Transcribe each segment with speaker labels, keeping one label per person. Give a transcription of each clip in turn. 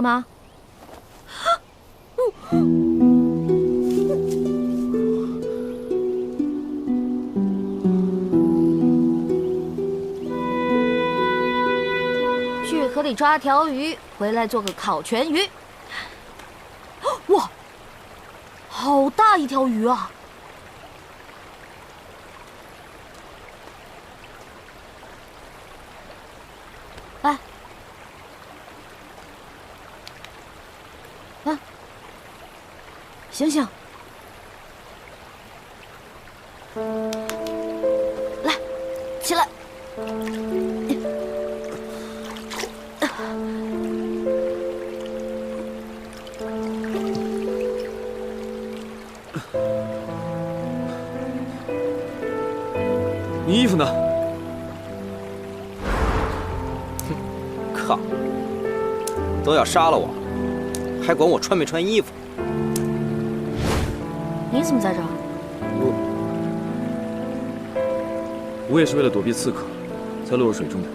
Speaker 1: 吗？去河里抓条鱼，回来做个烤全鱼。哇，好大一条鱼啊！来。 醒醒！来，起来！
Speaker 2: 你衣服呢？哼，靠！都要杀了我，还管我穿没穿衣服？
Speaker 1: 你怎么在这儿？
Speaker 3: 我也是为了躲避刺客，才落入水中的。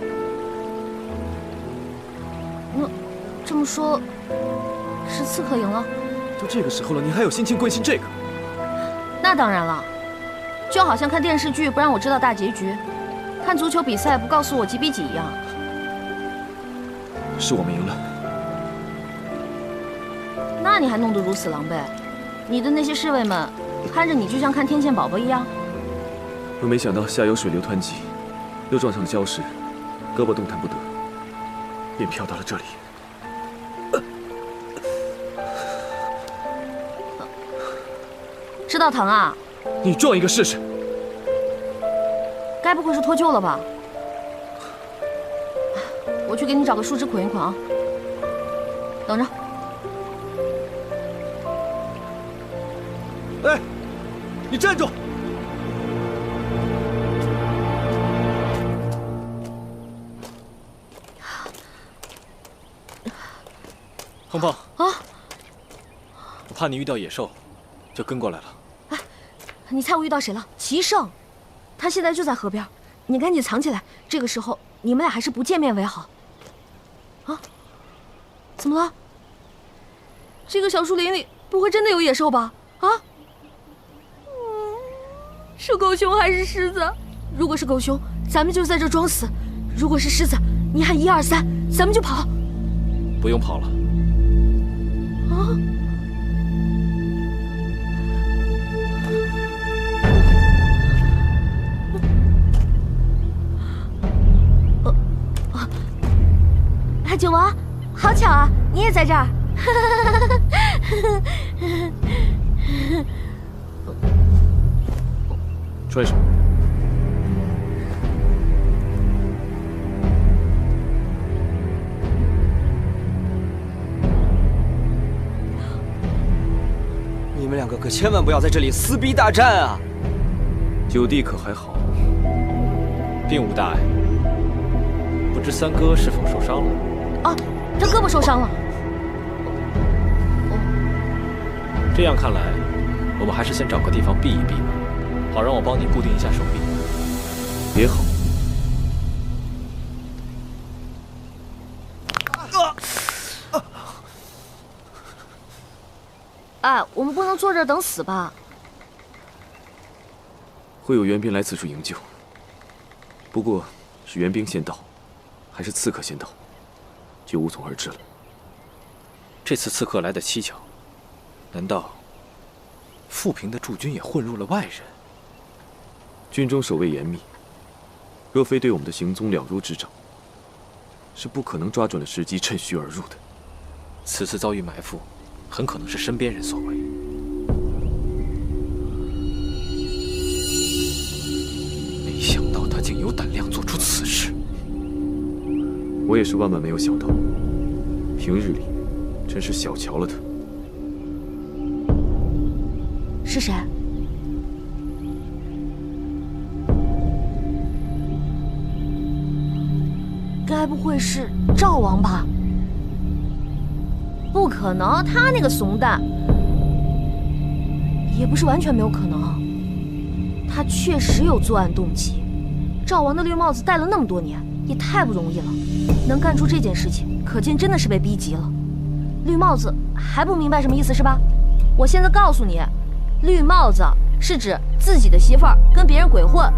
Speaker 1: 那这么说，是刺客赢了？
Speaker 3: 都这个时候了，你还有心情关心这个？
Speaker 1: 那当然了，就好像看电视剧不让我知道大结局，看足球比赛不告诉我几比几一样。
Speaker 3: 是我们赢了。
Speaker 1: 那你还弄得如此狼狈？ 你的那些侍卫们看着你就像看天线宝宝一样。
Speaker 3: 可没想到下游水流湍急，又撞上了礁石，胳膊动弹不得，便飘到了这里。
Speaker 1: 知道疼啊？
Speaker 3: 你撞一个试试。
Speaker 1: 该不会是脱臼了吧？我去给你找个树枝捆一捆啊。等着。
Speaker 3: 哎，你站住！
Speaker 2: 碰碰
Speaker 1: 啊！
Speaker 2: 我怕你遇到野兽，就跟过来了。
Speaker 1: 哎，你猜我遇到谁了？齐胜，他现在就在河边，你赶紧藏起来。这个时候你们俩还是不见面为好。啊？怎么了？这个小树林里不会真的有野兽吧？啊？ 是狗熊还是狮子？如果是狗熊，咱们就在这装死；如果是狮子，你喊1、2、3，咱们就跑。
Speaker 2: 不用跑了。
Speaker 1: 啊！九王，好巧啊，你也在这儿。
Speaker 3: 穿上。
Speaker 2: 你们两个可千万不要在这里撕逼大战啊！
Speaker 3: 九弟可还好？
Speaker 2: 并无大碍。不知三哥是否受伤了？
Speaker 1: 啊，他胳膊受伤了。
Speaker 2: 这样看来，我们还是先找个地方避一避吧。 好，让我帮你固定一下手臂。
Speaker 3: 别好。
Speaker 1: 哎，我们不能坐这儿等死吧？
Speaker 3: 会有援兵来此处营救，不过是援兵先到，还是刺客先到，就无从而知了。
Speaker 2: 这次刺客来得蹊跷，难道富平的驻军也混入了外人？
Speaker 3: 军中守卫严密，若非对我们的行踪了如指掌，是不可能抓准了时机趁虚而入的。
Speaker 2: 此次遭遇埋伏，很可能是身边人所为。没想到他竟有胆量做出此事。
Speaker 3: 我也是万万没有想到，平日里真是小瞧了他。
Speaker 1: 是谁？ 该不会是赵王吧？不可能，他那个怂蛋，也不是完全没有可能。他确实有作案动机。赵王的绿帽子戴了那么多年，也太不容易了，能干出这件事情，可见真的是被逼急了。绿帽子还不明白什么意思是吧？我现在告诉你，绿帽子是指自己的媳妇儿跟别人鬼混。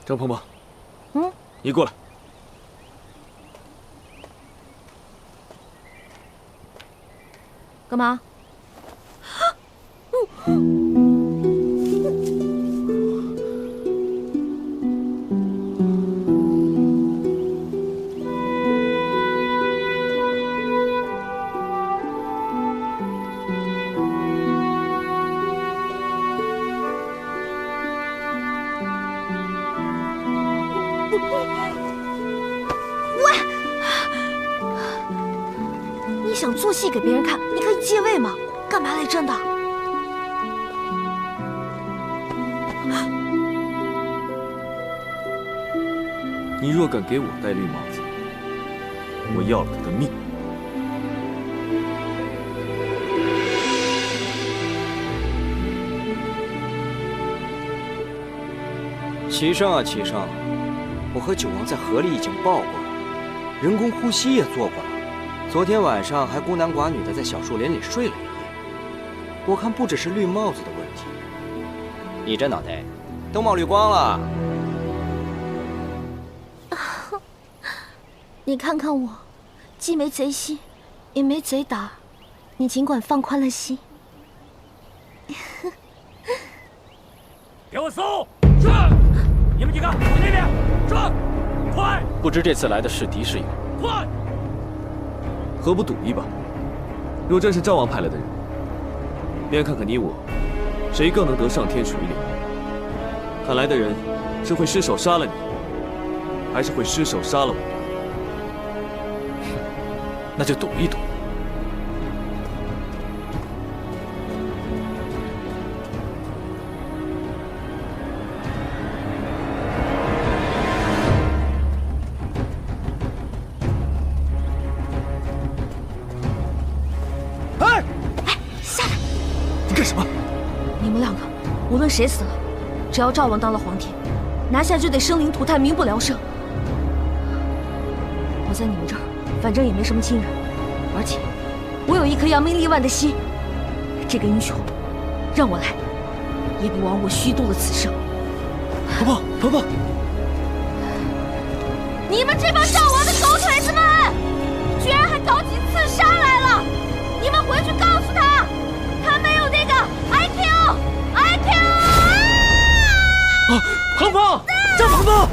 Speaker 3: 张鹏鹏，
Speaker 1: 嗯，
Speaker 3: 你过来。
Speaker 1: 干嘛？你想做戏给别人看，你可以借位嘛，干嘛来真的？
Speaker 3: 你若敢给我戴绿帽子，我要了他的命！
Speaker 4: 齐胜啊，齐胜，我和九王在河里已经抱过了，人工呼吸也做过了。昨天晚上还孤男寡女的在小树林里睡了一夜。我看不只是绿帽子的问题，你这脑袋都冒绿光了。
Speaker 1: 你看看我，既没贼心，也没贼胆，你尽管放宽了心。
Speaker 5: 给我搜！是！你们几个往那边！是！快！
Speaker 2: 不知这次来的是敌是友？
Speaker 5: 快！
Speaker 3: 何不赌一把？若真是赵王派来的人，便看看你我谁更能得上天水岭。看来的人是会失手杀了你，还是会失手杀了我？
Speaker 2: 那就赌一赌。
Speaker 1: 下来！
Speaker 3: 你干什么？
Speaker 1: 你们两个，无论谁死了，只要赵王当了皇帝，拿下就得生灵涂炭，民不聊生。我在你们这儿，反正也没什么亲人，而且我有一颗扬名立万的心。这个英雄，让我来，也比枉我虚度了此生。
Speaker 3: 鹏鹏，鹏鹏！
Speaker 1: 你们这帮赵王的狗腿子们，居然还搞起刺杀来了！你们回去告诉他，他没有那个 IQ。
Speaker 3: 啊，鹏鹏，张鹏鹏！